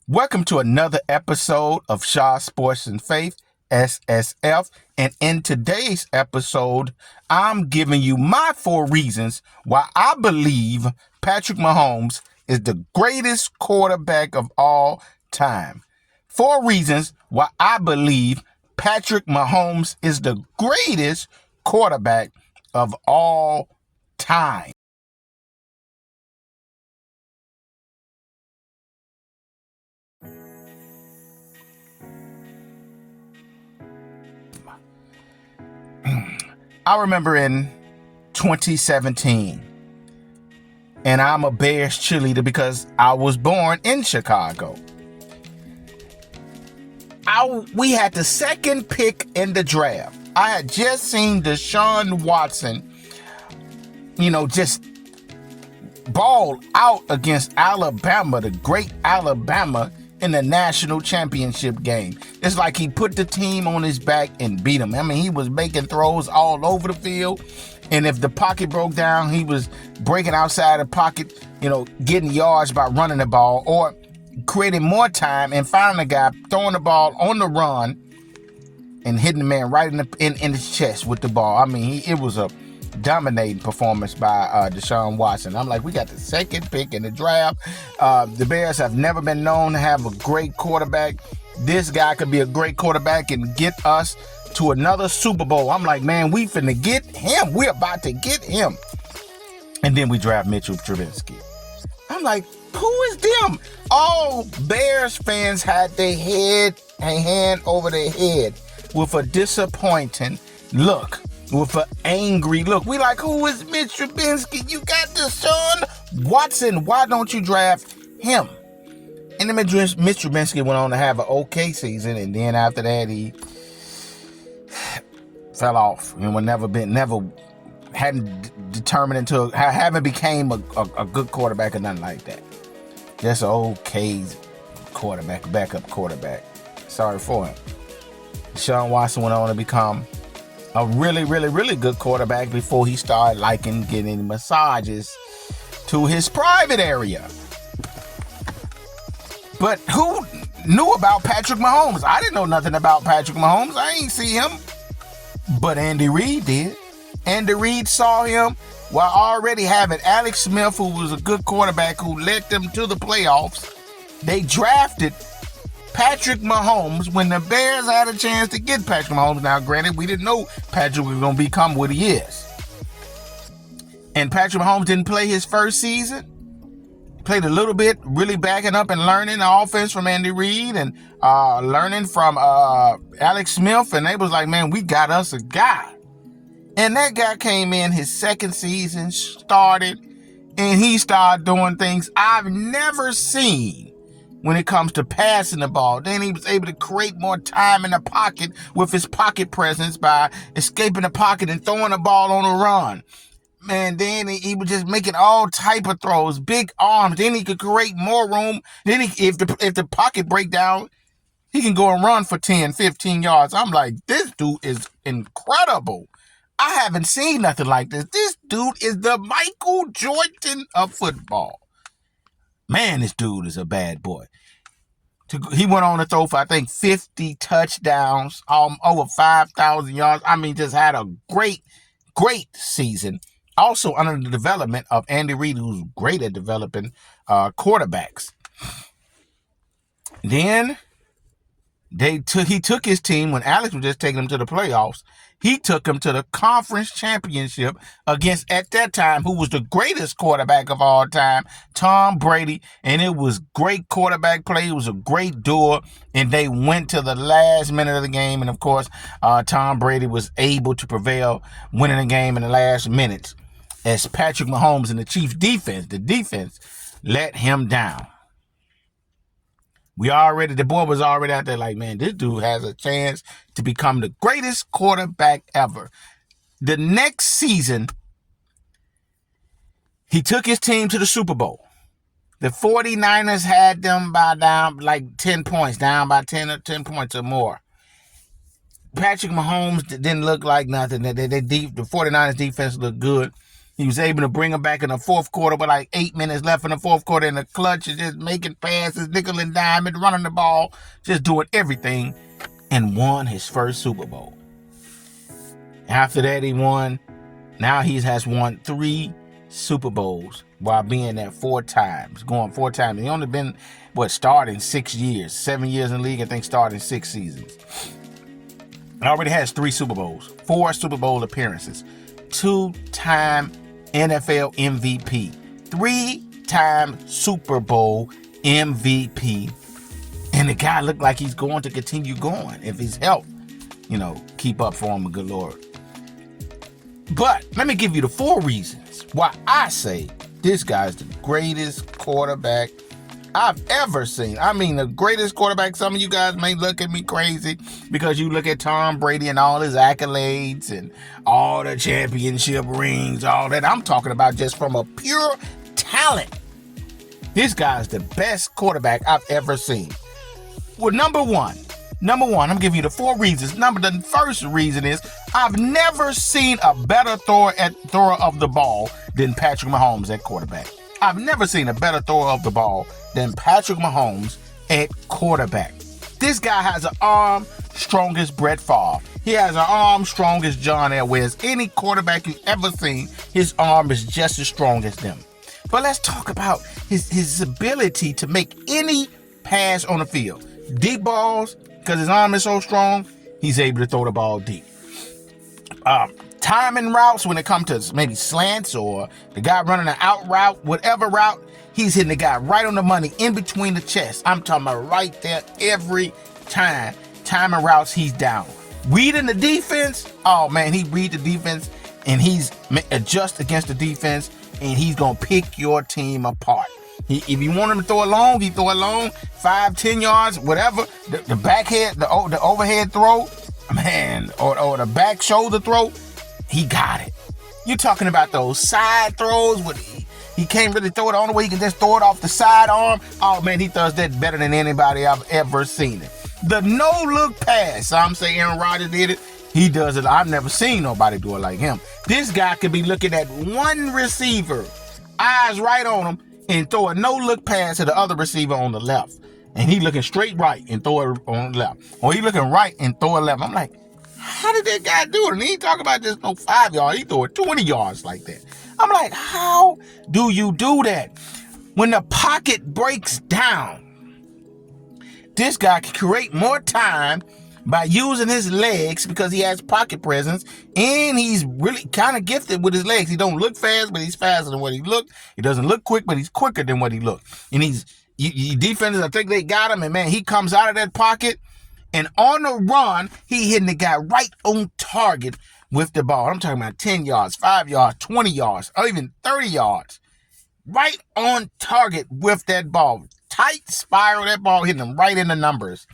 Welcome to another episode of Shaw Sports and Faith, SSF. And in today's episode, I'm giving you my 4 reasons why I believe Patrick Mahomes is the greatest quarterback of all time. 4 reasons why I believe Patrick Mahomes is the greatest quarterback of all time. I remember in 2017, and I'm a Bears cheerleader because I was born in Chicago. We had the second pick in the draft. I had just seen Deshaun Watson, just ball out against Alabama, the great Alabama, in the national championship game. It's like he put the team on his back and beat them. I mean, he was making throws all over the field. And if the pocket broke down, he was breaking outside the pocket, getting yards by running the ball or creating more time and finding a guy, throwing the ball on the run and hitting the man right in his chest with the ball. I mean, it was a dominating performance by Deshaun Watson. I'm like, we got the second pick in the draft. The Bears have never been known to have a great quarterback. This guy could be a great quarterback and get us to another Super Bowl. I'm like, man, we finna get him. We're about to get him. And then we draft Mitchell Trubisky. I'm like, who is them? All Bears fans had their hand over their head with a disappointing look. With an angry look. We like, who is Mitch Trubisky? You got Deshaun Watson. Why don't you draft him? And then Mitch Trubisky went on to have an okay season, and then after that he fell off and haven't became a good quarterback or nothing like that. Just an okay quarterback, backup quarterback. Sorry for him. Deshaun Watson went on to become a really, really, really good quarterback before he started liking getting massages to his private area. But who knew about Patrick Mahomes? I didn't know nothing about Patrick Mahomes. I ain't see him. But Andy Reid did. Andy Reid saw him while already having Alex Smith, who was a good quarterback who led them to the playoffs. They drafted Patrick Mahomes when the Bears had a chance to get Patrick Mahomes. Now, granted, we didn't know Patrick was going to become what he is. And Patrick Mahomes didn't play his first season. Played a little bit, really backing up and learning the offense from Andy Reid and learning from Alex Smith. And they was like, man, we got us a guy. And that guy came in his second season, started, and he started doing things I've never seen when it comes to passing the ball. Then he was able to create more time in the pocket with his pocket presence by escaping the pocket and throwing the ball on a run. Man, then he was just making all type of throws, big arms. Then he could create more room. Then if the pocket break down, he can go and run for 10, 15 yards. I'm like, this dude is incredible. I haven't seen nothing like this. This dude is the Michael Jordan of football. Man, this dude is a bad boy. He went on to throw for, I think, 50 touchdowns, over 5,000 yards. I mean, just had a great, great season. Also under the development of Andy Reid, who's great at developing quarterbacks. Then he took his team when Alex was just taking them to the playoffs. He took them to the conference championship against, at that time, who was the greatest quarterback of all time, Tom Brady. And it was great quarterback play. It was a great duel. And they went to the last minute of the game. And, of course, Tom Brady was able to prevail, winning the game in the last minutes, as Patrick Mahomes and the defense, let him down. The boy was already out there like, man, this dude has a chance to become the greatest quarterback ever. The next season, he took his team to the Super Bowl. The 49ers had them by down like 10 points, down by 10 points or more. Patrick Mahomes didn't look like nothing. The 49ers defense looked good. He was able to bring them back in the fourth quarter with like 8 minutes left in the fourth quarter in the clutch, and just making passes, nickel and dime, and running the ball, just doing everything, and won his first Super Bowl. After that, he won. Now he has won 3 Super Bowls while being there 4 times, going 4 times. He only been, starting 6 years, 7 years in the league, I think starting 6 seasons. He already has 3 Super Bowls, 4 Super Bowl appearances, 2-time NFL MVP, 3-time Super Bowl MVP. And the guy looked like he's going to continue going if his health, keep up for him, good Lord. But let me give you the 4 reasons why I say this guy's the greatest quarterback I've ever seen. I mean, the greatest quarterback. Some of you guys may look at me crazy because you look at Tom Brady and all his accolades and all the championship rings, all that. I'm talking about just from a pure talent. This guy's the best quarterback I've ever seen. Well, number one, I'm going to give you the 4 reasons. The first reason is I've never seen a better thrower of the ball than Patrick Mahomes at quarterback. I've never seen a better thrower of the ball than Patrick Mahomes at quarterback. This guy has an arm strong as Brett Favre. He has an arm strong as John Elway. Any quarterback you've ever seen, his arm is just as strong as them. But let's talk about his ability to make any pass on the field. Deep balls, because his arm is so strong, he's able to throw the ball deep. Timing routes when it comes to maybe slants or the guy running an out route, whatever route, he's hitting the guy right on the money in between the chest. I'm talking about right there every time. Timing routes, he's down. Reading the defense, oh man, he read the defense and he's adjust against the defense and he's going to pick your team apart. If you want him to throw it long, he throw it long, 5-10 yards, whatever. The backhead, the overhead throw, man, or the back shoulder throw, he got it. You're talking about those side throws where he can't really throw it on the way. He can just throw it off the side arm. Oh man, he does that better than anybody I've ever seen it. The no-look pass, some say Aaron Rodgers did it. He does it. I've never seen nobody do it like him. This guy could be looking at one receiver, eyes right on him, and throw a no-look pass to the other receiver on the left. And he looking straight right and throw it on the left. Or he looking right and throw it left. I'm like, how did that guy do it? And he ain't talking about just no 5 yards. He threw it 20 yards like that. I'm like, how do you do that? When the pocket breaks down, this guy can create more time by using his legs because he has pocket presence and he's really kind of gifted with his legs. He don't look fast, but he's faster than what he looked. He doesn't look quick, but he's quicker than what he looked. And defenders, I think they got him, and man, he comes out of that pocket and on the run, he hitting the guy right on target with the ball. I'm talking about 10 yards, 5 yards, 20 yards, or even 30 yards. Right on target with that ball. Tight spiral, that ball hitting him right in the numbers.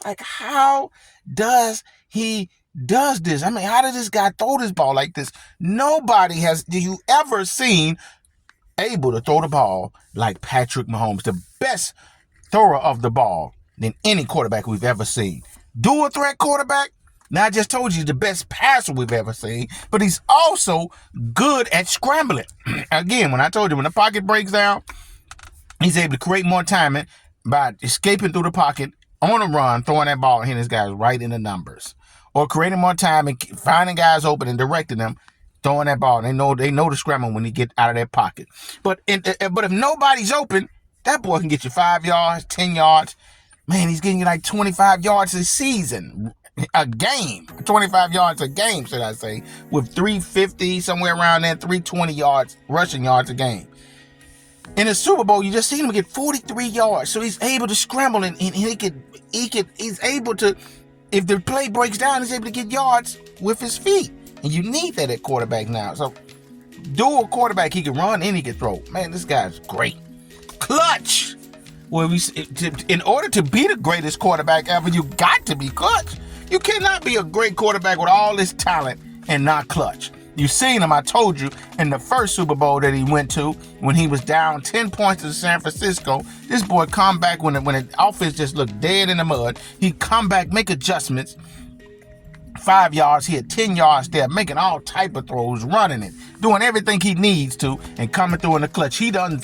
Like, how does he does this? I mean, how does this guy throw this ball like this? Nobody has, do you ever seen able to throw the ball like Patrick Mahomes, the best thrower of the ball than any quarterback we've ever seen. Dual threat quarterback. Now, I just told you he's the best passer we've ever seen, but he's also good at scrambling. Again, when I told you, when the pocket breaks down, he's able to create more timing by escaping through the pocket on a run, throwing that ball and hitting his guys right in the numbers. Or creating more time and finding guys open and directing them, throwing that ball. They know the scramble when he get out of that pocket. But if nobody's open, that boy can get you 5 yards, 10 yards. Man, he's getting you like 25 yards a season, a game. 25 yards a game, should I say, with 350, somewhere around there, 320 yards, rushing yards a game. In the Super Bowl, you just seen him get 43 yards. So he's able to scramble and he's able to, if the play breaks down, he's able to get yards with his feet. And you need that at quarterback now. So dual quarterback, he can run and he can throw. Man, this guy's great. Clutch. Well, in order to be the greatest quarterback ever, you got to be clutch. You cannot be a great quarterback with all this talent and not clutch. You seen him, I told you, in the first Super Bowl that he went to when he was down 10 points to San Francisco. This boy come back when the offense just looked dead in the mud. He come back, make adjustments, 5 yards here, 10 yards there, making all type of throws, running it, doing everything he needs to, and coming through in the clutch. He doesn't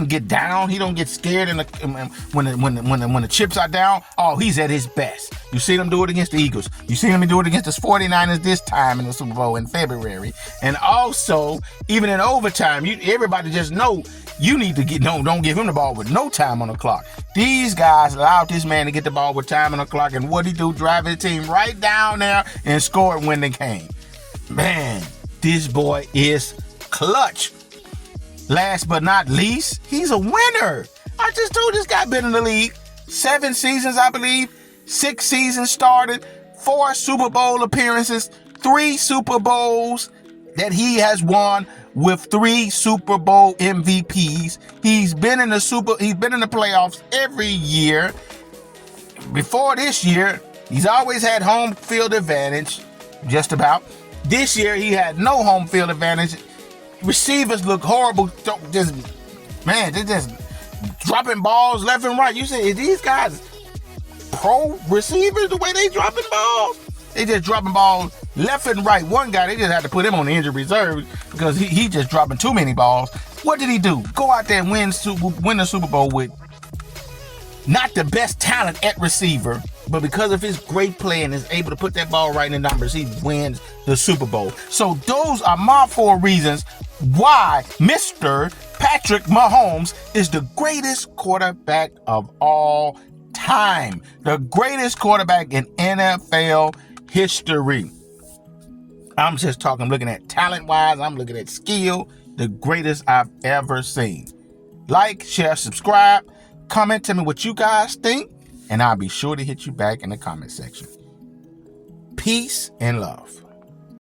get down. He don't get scared when the chips are down. Oh, he's at his best. You seen him do it against the Eagles. You seen him do it against the 49ers this time in the Super Bowl in February. And also, even in overtime, everybody just know you need to don't give him the ball with no time on the clock. These guys allowed this man to get the ball with time on the clock, and what he do, drive his team right down there and score it when they came. Man, this boy is clutch. Last but not least, he's a winner. I just told this guy been in the league 7 seasons, I believe. 6 seasons started, 4 Super Bowl appearances, 3 Super Bowls that he has won with 3 Super Bowl MVPs. He's been in the playoffs every year. Before this year, he's always had home field advantage, just about. This year, he had no home field advantage. Receivers look horrible. They're just dropping balls left and right. You say, is these guys pro receivers the way they dropping balls? They just dropping balls left and right. One guy, they just had to put him on the injured reserve because he just dropping too many balls. What did he do? Go out there and win the Super Bowl with not the best talent at receiver, but because of his great play and is able to put that ball right in the numbers, he wins the Super Bowl. So those are my 4 reasons why Mr. Patrick Mahomes is the greatest quarterback of all time. The greatest quarterback in NFL history. I'm just talking, looking at talent-wise. I'm looking at skill. The greatest I've ever seen. Like, share, subscribe. Comment, tell me what you guys think, and I'll be sure to hit you back in the comment section. Peace and love.